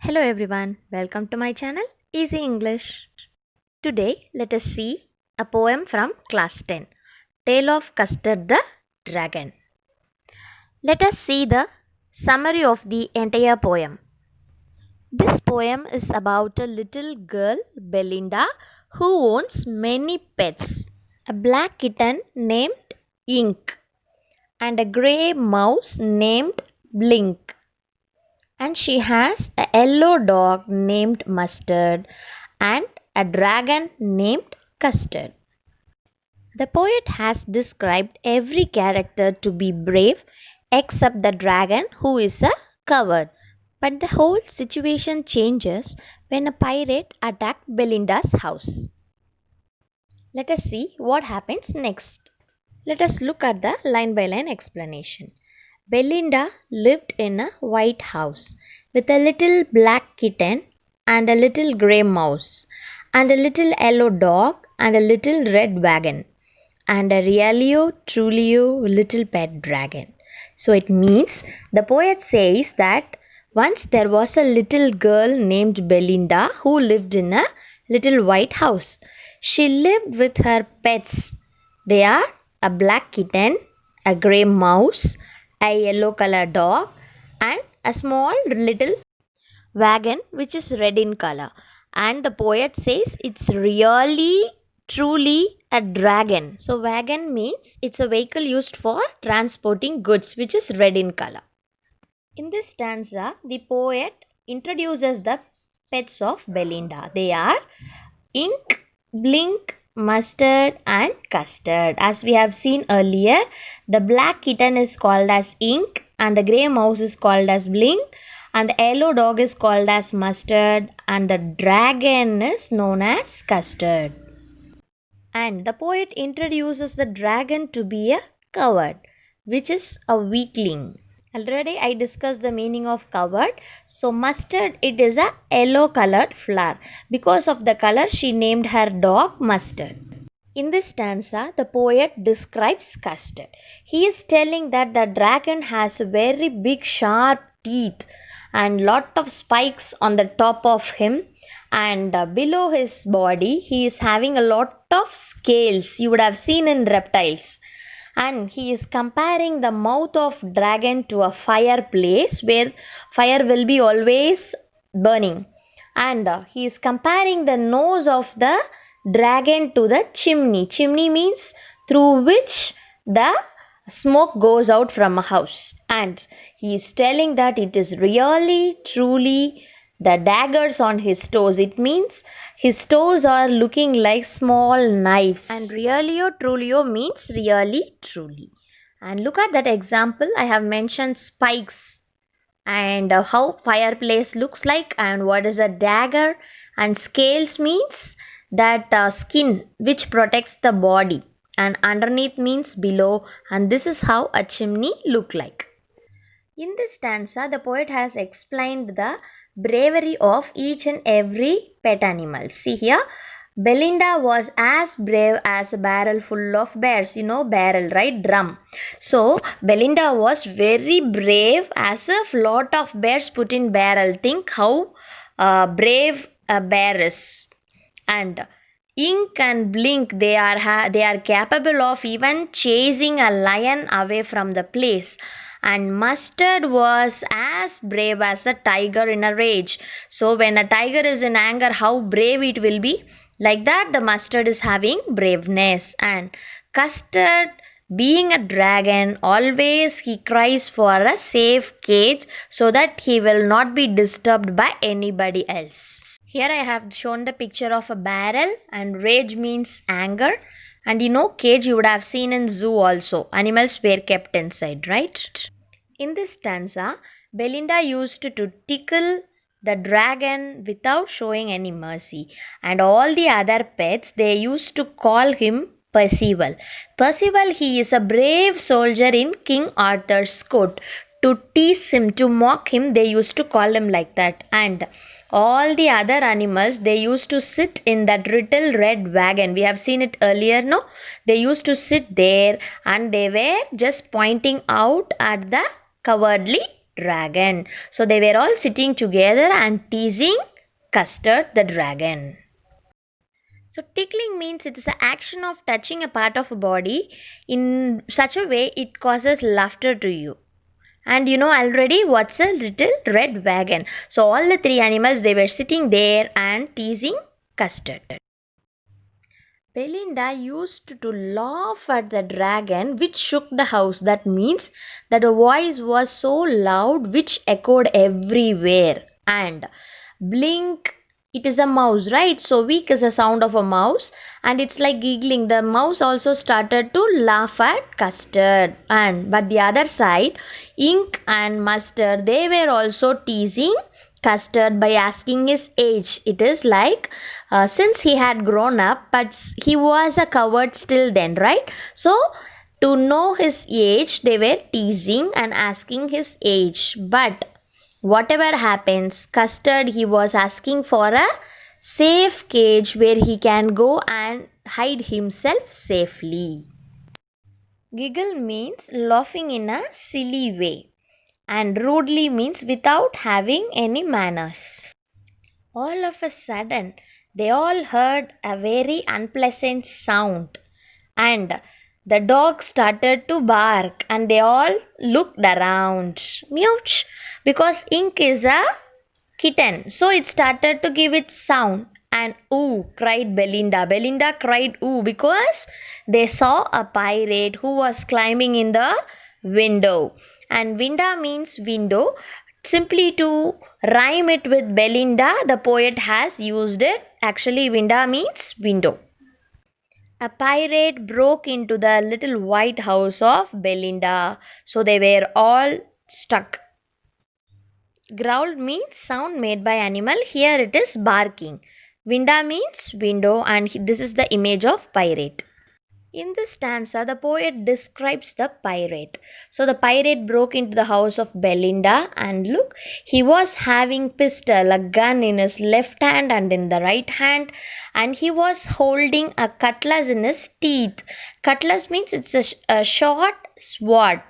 Hello everyone, welcome to my channel Easy English. Today let us see a poem from class 10, Tale of Custard the Dragon. Let us see the summary of the entire poem. This poem is about a little girl, Belinda, who owns many pets. A black kitten named Ink and a grey mouse named Blink. And she has a yellow dog named Mustard and a dragon named Custard. The poet has described every character to be brave except the dragon, who is a coward. But the whole situation changes when a pirate attacked Belinda's house. Let us see what happens next. Let us look at the line by line explanation. Belinda lived in a white house with a little black kitten and a little grey mouse and a little yellow dog and a little red wagon and a realio trulio little pet dragon. So it means the poet says that once there was a little girl named Belinda who lived in a little white house. She lived with her pets. They are a black kitten, a grey mouse, a yellow color dog, and a small little wagon which is red in color. And the poet says it's really truly a dragon. So wagon means it's a vehicle used for transporting goods which is red in color. In this stanza, the poet introduces the pets of Belinda. They are Ink, Blink, Mustard and Custard. As we have seen earlier, the black kitten is called as Ink and the grey mouse is called as Blink and the yellow dog is called as Mustard and the dragon is known as Custard. And the poet introduces the dragon to be a coward, which is a weakling. Already I discussed the meaning of coward. So Mustard, it is a yellow colored flower. Because of the color she named her dog Mustard. In this stanza, the poet describes Custard. He is telling that the dragon has very big sharp teeth and lot of spikes on the top of him, and below his body he is having a lot of scales you would have seen in reptiles. And he is comparing the mouth of dragon to a fireplace where fire will be always burning. And he is comparing the nose of the dragon to the chimney. Chimney means through which the smoke goes out from a house. And he is telling that it is really truly the daggers on his toes. It means his toes are looking like small knives. And realio trulio means really truly. And look at that example. I have mentioned spikes and how fireplace looks like and what is a dagger, and scales means that skin which protects the body, and underneath means below, and this is how a chimney look like. In this stanza, the poet has explained the bravery of each and every pet animal. See here, Belinda was as brave as a barrel full of bears. You know barrel, right? Drum. So Belinda was very brave as a lot of bears put in barrel. Think how brave a bear is. And Ink and Blink, they are capable of even chasing a lion away from the place. And Mustard was as brave as a tiger in a rage. So when a tiger is in anger, how brave it will be? Like that, the Mustard is having braveness. And Custard, being a dragon, always he cries for a safe cage so that he will not be disturbed by anybody else. Here I have shown the picture of a barrel, and rage means anger. And cage you would have seen in zoo also. Animals were kept inside, right? In this stanza, Belinda used to tickle the dragon without showing any mercy. And all the other pets, they used to call him Percival. Percival, he is a brave soldier in King Arthur's court. To tease him, to mock him, they used to call him like that. And all the other animals, they used to sit in that little red wagon. We have seen it earlier, no? They used to sit there and they were just pointing out at the cowardly dragon. So they were all sitting together and teasing Custard the dragon. So tickling means it is the action of touching a part of a body in such a way it causes laughter to you. And you know already what's a little red wagon. So all the three animals, they were sitting there and teasing Custard. Belinda used to laugh at the dragon which shook the house. That means that a voice was so loud which echoed everywhere. And blink, it is a mouse, right? So weak is the sound of a mouse and it's like giggling. The mouse also started to laugh at Custard. And but the other side, Ink and Mustard, they were also teasing Custard by asking his age. It is like since he had grown up, but he was a coward still then, right? So to know his age, they were teasing and asking his age. But whatever happens, Custard, he was asking for a safe cage where he can go and hide himself safely. Giggle means laughing in a silly way, and rudely means without having any manners. All of a sudden, they all heard a very unpleasant sound, and the dog started to bark, and they all looked around. Mewch! Because Ink is a kitten, so it started to give its sound. And ooh, cried Belinda. Belinda cried ooh because they saw a pirate who was climbing in the window. And Winda means window. Simply to rhyme it with Belinda, the poet has used it. Actually, Winda means window. A pirate broke into the little white house of Belinda, so they were all stuck. Growl means sound made by animal. Here it is barking. Winda means window, and this is the image of pirate. In this stanza, the poet describes the pirate. So the pirate broke into the house of Belinda, and look, he was having pistol, a gun in his left hand and in the right hand, and he was holding a cutlass in his teeth. Cutlass means it's a short sword,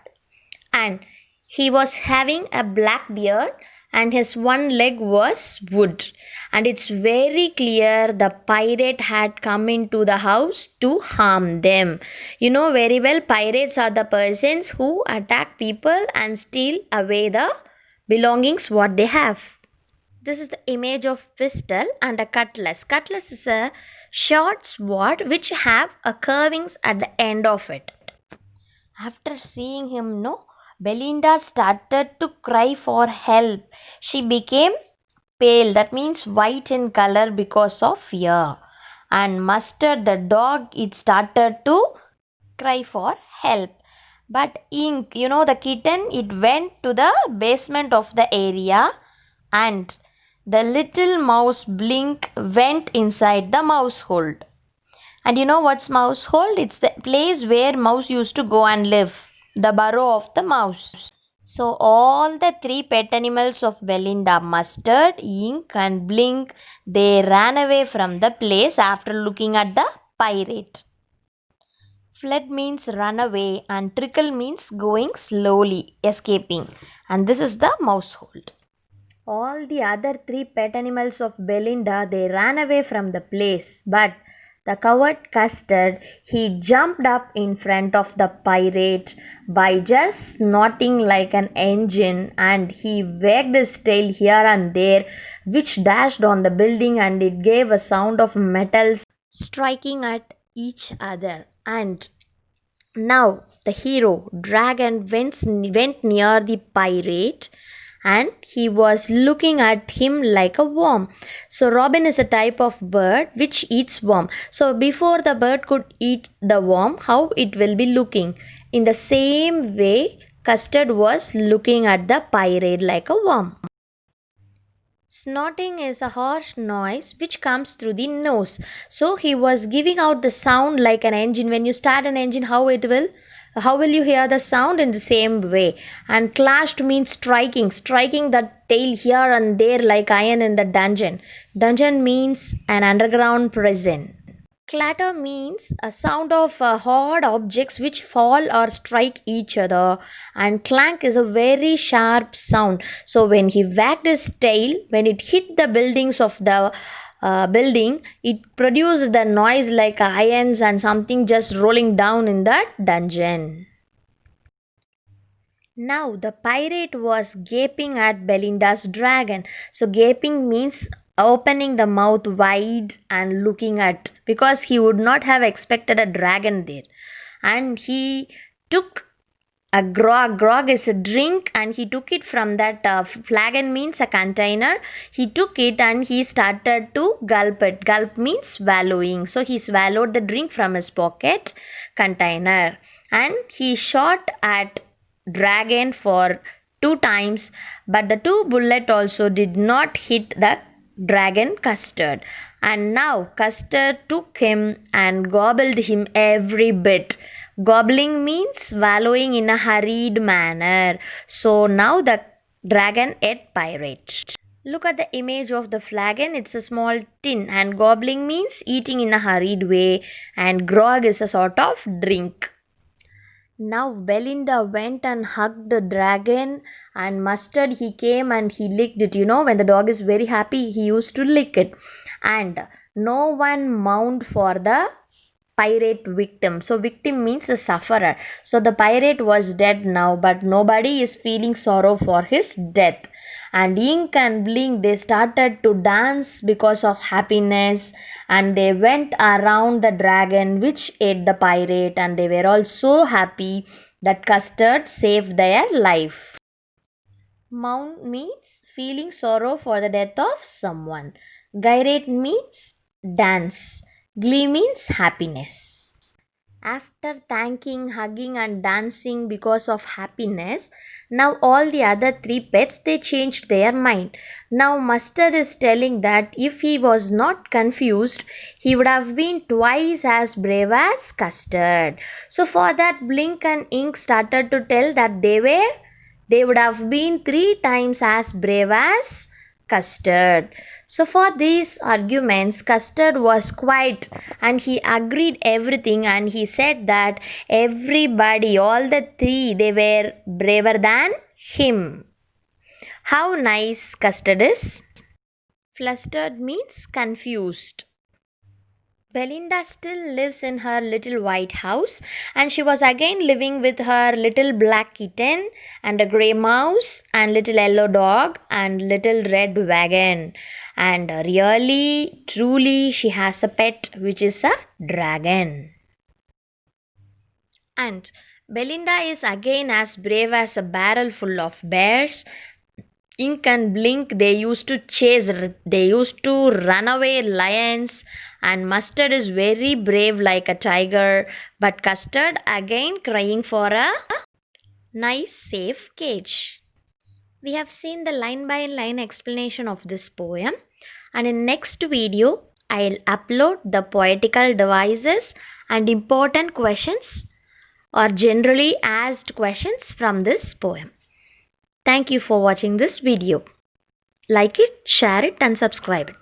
and he was having a black beard and his one leg was wood. And it's very clear the pirate had come into the house to harm them. You know very well, pirates are the persons who attack people and steal away the belongings what they have. This is the image of pistol and a cutlass. Cutlass is a short sword which have a curvings at the end of it. After seeing him, Belinda started to cry for help. She became pale, that means white in color because of fear. And Mustard, the dog, it started to cry for help. But Ink, the kitten, it went to the basement of the area, and the little mouse Blink went inside the mouse hole. And you know what's mouse hole? It's the place where mouse used to go and live, the burrow of the mouse. So all the three pet animals of Belinda, Mustard, Ink and Blink, they ran away from the place after looking at the pirate. Fled means run away and trickle means going slowly, escaping. And this is the mouse hole. All the other three pet animals of Belinda, they ran away from the place, but the coward Custard, he jumped up in front of the pirate by just snorting like an engine, and he wagged his tail here and there, which dashed on the building, and it gave a sound of metals striking at each other. And now the hero dragon went near the pirate, and he was looking at him like a worm. So robin is a type of bird which eats worm. So before the bird could eat the worm, how it will be looking? In the same way, Custard was looking at the pirate like a worm. Snorting is a harsh noise which comes through the nose. So he was giving out the sound like an engine. When you start an engine, how will you hear the sound? In the same way. And clashed means striking the tail here and there like iron in the dungeon. Dungeon means an underground prison. Clatter means a sound of hard objects which fall or strike each other, and clank is a very sharp sound. So when he wagged his tail, when it hit the buildings of the building, it produced the noise like irons and something just rolling down in that dungeon. Now the pirate was gaping at Belinda's dragon. So gaping means opening the mouth wide and looking at, because he would not have expected a dragon there. And he took a grog. Grog is a drink, and he took it from that flagon means a container. He took it and he started to gulp it. Gulp means swallowing. So he swallowed the drink from his pocket container, and he shot at dragon for 2 times, but the 2 bullet also did not hit the dragon Custard. And now Custard took him and gobbled him every bit. Gobbling means swallowing in a hurried manner. So now the dragon ate pirate. Look at the image of the flagon. It's a small tin, and gobbling means eating in a hurried way, and grog is a sort of drink. Now Belinda went and hugged the dragon, and Mustard, he came and he licked it. When the dog is very happy, he used to lick it. And no one mourned for the pirate victim. So victim means a sufferer. So the pirate was dead now, but nobody is feeling sorrow for his death. And Ink and Blink, they started to dance because of happiness, and they went around the dragon which ate the pirate, and they were all so happy that Custard saved their life. Mourn means feeling sorrow for the death of someone. Gyrate means dance. Glee means happiness. After thanking, hugging and dancing because of happiness, now all the other 3 pets, they changed their mind. Now Mustard is telling that if he was not confused, he would have been twice as brave as Custard. So for that, Blink and Ink started to tell that they would have been 3 times as brave as Custard. So for these arguments, Custard was quiet and he agreed everything, and he said that everybody, all the 3, they were braver than him. How nice Custard is. Flustered means confused. Belinda still lives in her little white house, and she was again living with her little black kitten and a grey mouse and little yellow dog and little red wagon. And really, truly, she has a pet which is a dragon. And Belinda is again as brave as a barrel full of bears. Ink and Blink, they used to run away lions, and Mustard is very brave like a tiger, but Custard again crying for a nice safe cage. We have seen the line by line explanation of this poem, and in next video I'll upload the poetical devices and important questions or generally asked questions from this poem. Thank you for watching this video. Like it, share it and subscribe it.